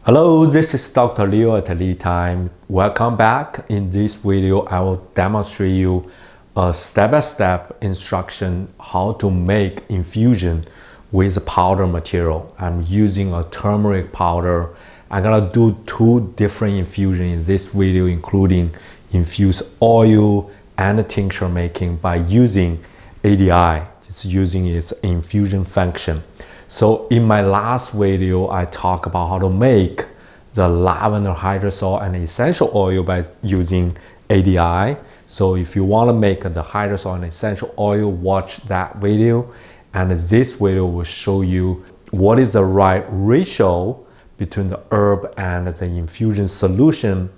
Hello, this is Dr. Leo at LeTime. Welcome back. In this video, I will demonstrate you a step-by-step instruction how to make infusion with powder material. I'm using a turmeric powder. I'm gonna do two different infusions in this video, including infused oil and tincture making by using ADI. It's using its infusion function. So in my last video, I talked about how to make the lavender hydrosol and essential oil by using ADI. So if you want to make the hydrosol and essential oil, watch that video. And this video will show you what is the right ratio between the herb and the infusion solution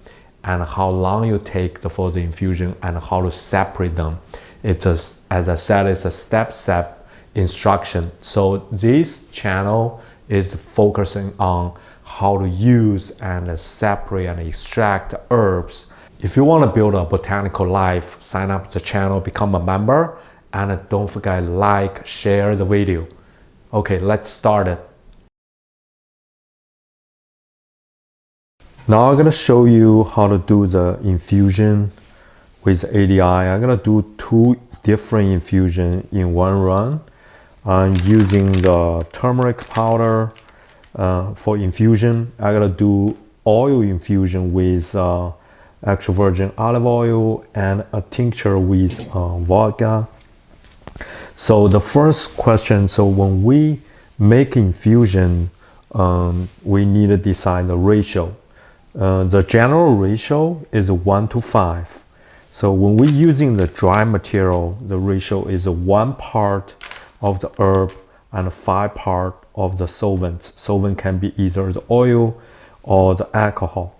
and how long you take for the infusion and how to separate them. It's as I said, it's a step-step instruction. So this channel is focusing on how to use and separate and extract herbs. If you want to build a botanical life, sign up to the channel, become a member, and don't forget like, share the video. Okay, let's start it. Now I'm going to show you how to do the infusion with ADI. I'm going to do two different infusions in one run. I'm using the turmeric powder for infusion. I'm gonna do oil infusion with extra virgin olive oil and a tincture with vodka. So the first question, so when we make infusion, we need to decide the ratio. The general ratio is 1:5. So when we're using the dry material, the ratio is 1 part of the herb and 5 part of the solvent. Solvent can be either the oil or the alcohol.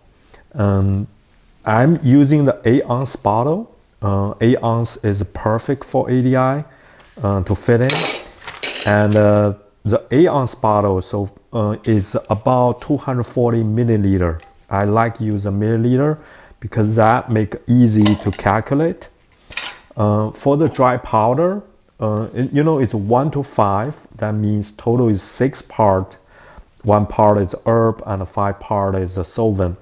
I'm using the 8-ounce bottle. 8 ounce is perfect for ADI to fit in. And the 8-ounce bottle is about 240 milliliter. I like use a milliliter because that make it easy to calculate. For the dry powder, it's 1:5. That means total is 6 part. 1 part is herb and 5 part is a solvent.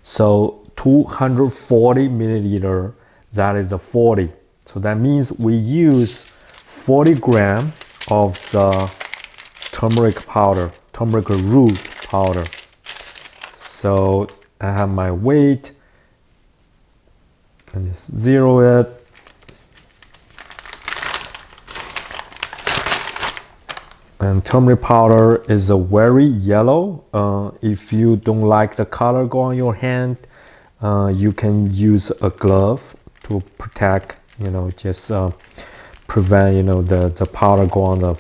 So 240 milliliter, that is a 40. So that means we use 40 gram of the turmeric powder, turmeric root powder. So I have my weight and just zero it. And turmeric powder is a very yellow. If you don't like the color go on your hand, you can use a glove to protect, just prevent, the powder go on the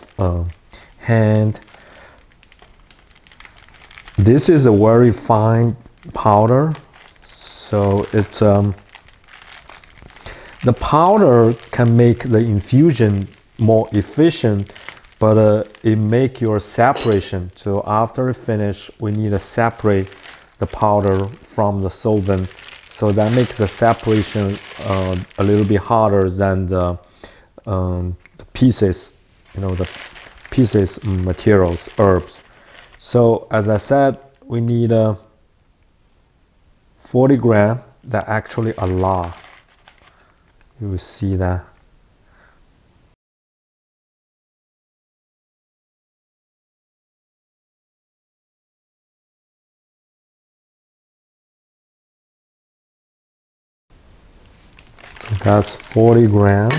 hand. This is a very fine powder. So it's, the powder can make the infusion more efficient, but it make your separation. So after finish, we need to separate the powder from the solvent. So that makes the separation a little bit harder than the pieces, the pieces materials, herbs. So as I said, we need 40 gram. That actually a lot. You will see that. That's 40 gram.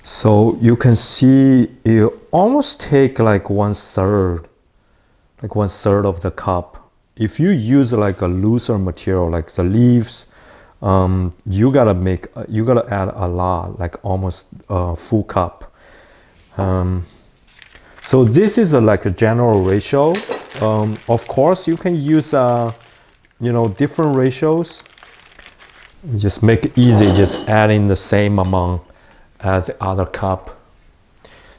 So you can see you almost take like 1/3, like 1/3 of the cup. If you use like a looser material, like the leaves, you gotta add a lot, like almost a full cup. So this is like a general ratio. Of course, you can use different ratios. Just make it easy, just adding the same amount as the other cup.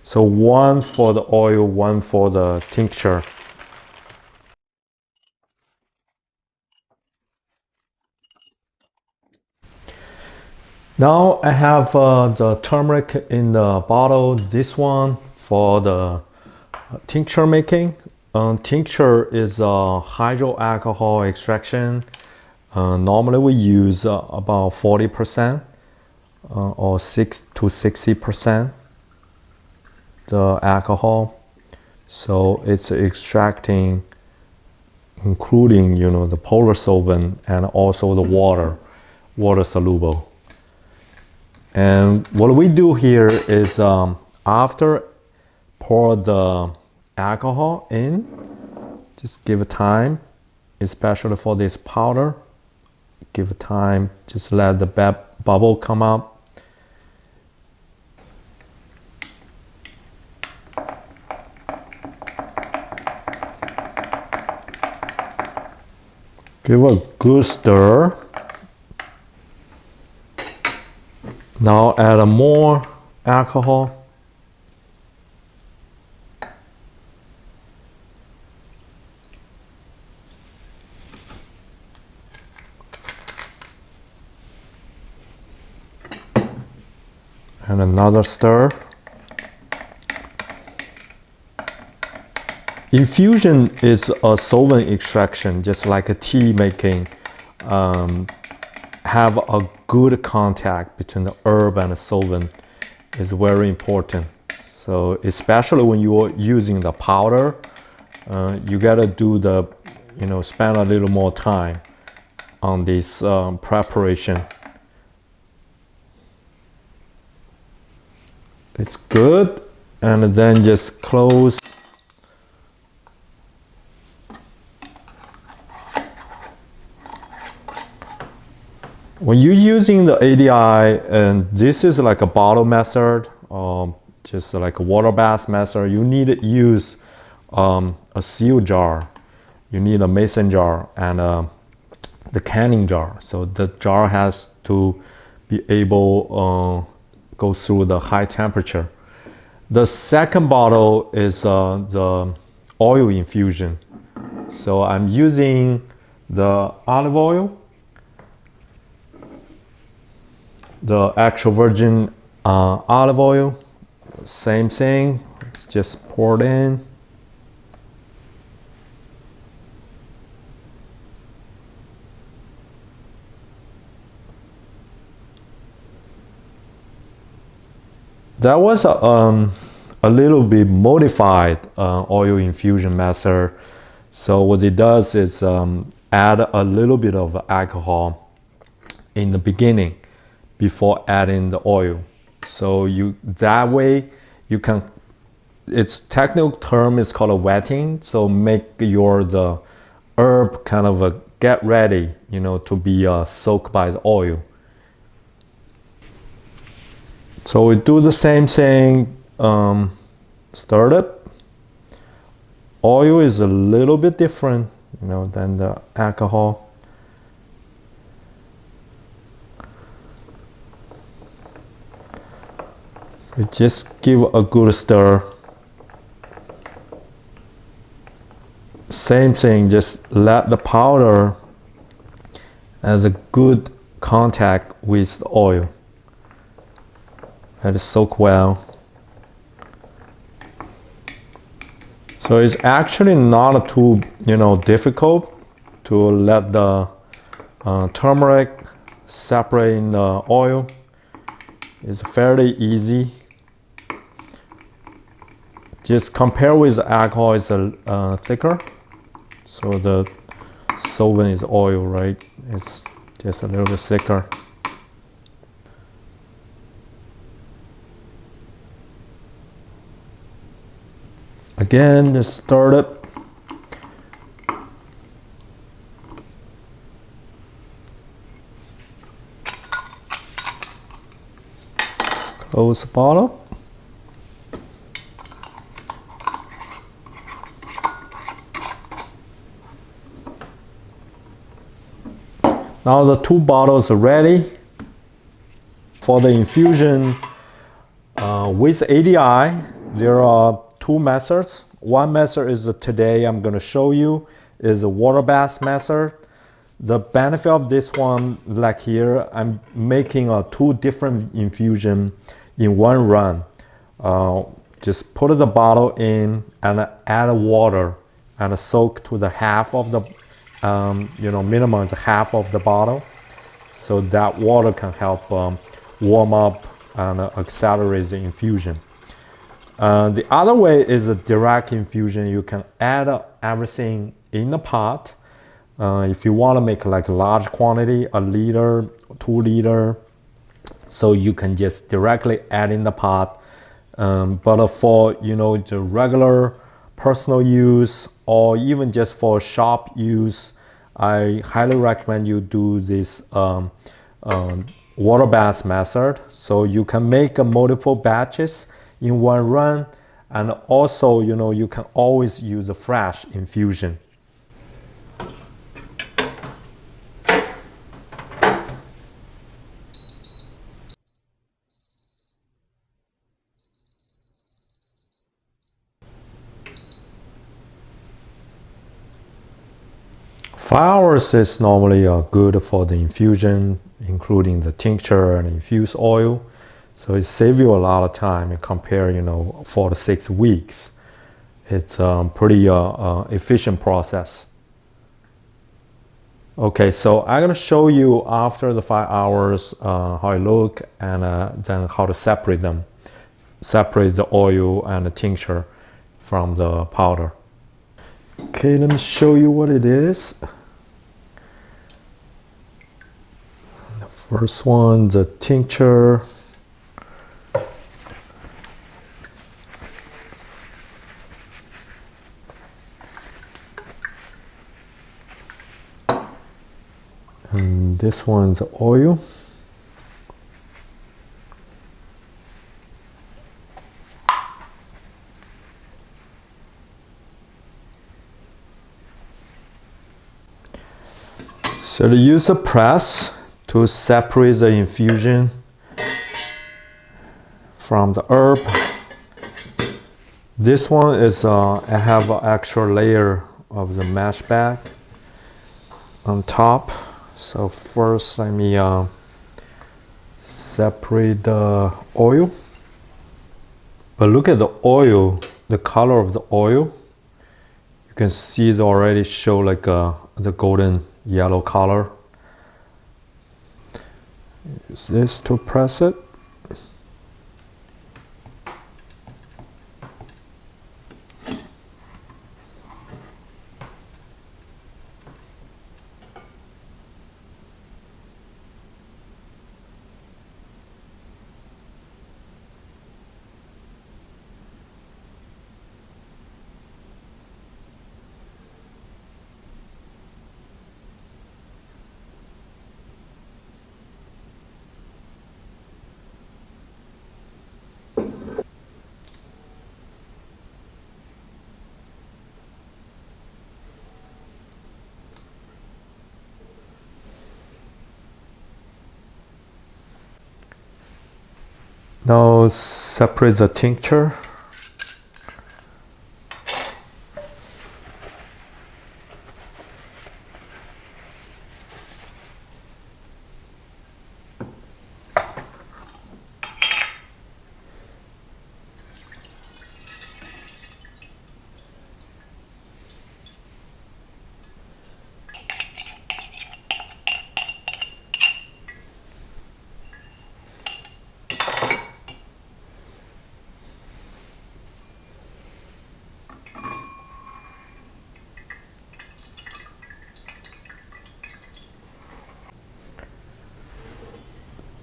So 1 for the oil, 1 for the tincture. Now I have the turmeric in the bottle. This one for the tincture making. Tincture is a hydroalcohol extraction. Normally we use about 40% or 6 to 60% the alcohol. So it's extracting, including the polar solvent and also the water soluble. And what we do here is after pour the alcohol in, just give it time, especially for this powder. Give it time, just let the bubble come up. Give a good stir. Now add more alcohol. And another stir. Infusion is a solvent extraction, just like a tea making. Have a good contact between the herb and the solvent is very important. So especially when you are using the powder, you gotta do the, spend a little more time on this preparation. It's good, and then just close. When you're using the ADI, and this is like a bottle method, just like a water bath method, you need to use a seal jar. You need a mason jar and the canning jar. So the jar has to be able go through the high temperature. The second bottle is the oil infusion. So I'm using the olive oil, the actual virgin olive oil. Same thing, it's just poured in. That was a little bit modified oil infusion method. So what it does is add a little bit of alcohol in the beginning before adding the oil. So that way you can, its technical term is called a wetting. So make the herb kind of get ready, to be soaked by the oil. So we do the same thing, stir it. Oil is a little bit different, than the alcohol. So just give a good stir. Same thing, just let the powder has a good contact with the oil. Let it soak well. So it's actually not too difficult to let the turmeric separate in the oil. It's fairly easy. Just compare with the alcohol, it's thicker. So the solvent is oil, right? It's just a little bit thicker. Again, just stir it. Close the bottle. Now the two bottles are ready. For the infusion with ADI, there are two methods. One method is today I'm going to show you is a water bath method. The benefit of this one, like here, I'm making two different infusion in one run. Just put the bottle in and add water and soak to the half of the, minimum is half of the bottle. So that water can help warm up and accelerate the infusion. The other way is a direct infusion. You can add everything in the pot. If you want to make like a large quantity, 1 liter, 2 liter, so you can just directly add in the pot. But for the regular personal use or even just for shop use, I highly recommend you do this water bath method. So you can make multiple batches in one run, and also you can always use a fresh infusion. Flowers is normally good for the infusion, including the tincture and infused oil. So it saves you a lot of time compared, 4 to 6 weeks. It's a pretty efficient process. Okay, so I'm gonna show you after the 5 hours how it look, and then how to separate them. Separate the oil and the tincture from the powder. Okay, let me show you what it is. The first one, the tincture. And this one's the oil. So to use a press to separate the infusion from the herb. This one is I have an extra layer of the mesh bag on top. So first let me separate the oil. But look at the oil, the color of the oil. You can see it already show like the golden yellow color. Use this to press it. Now separate the tincture.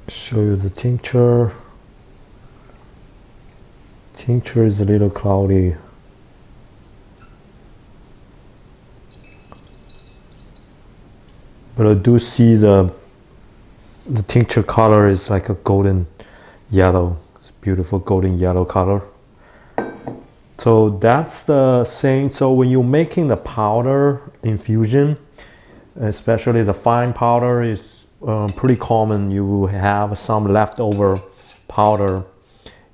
Show you the tincture. Tincture is a little cloudy. But I do see the tincture color is like a golden yellow. It's beautiful golden yellow color. So that's the same. So when you're making the powder infusion, especially the fine powder, is pretty common. You will have some leftover powder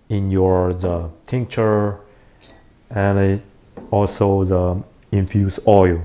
in the tincture and also the infused oil.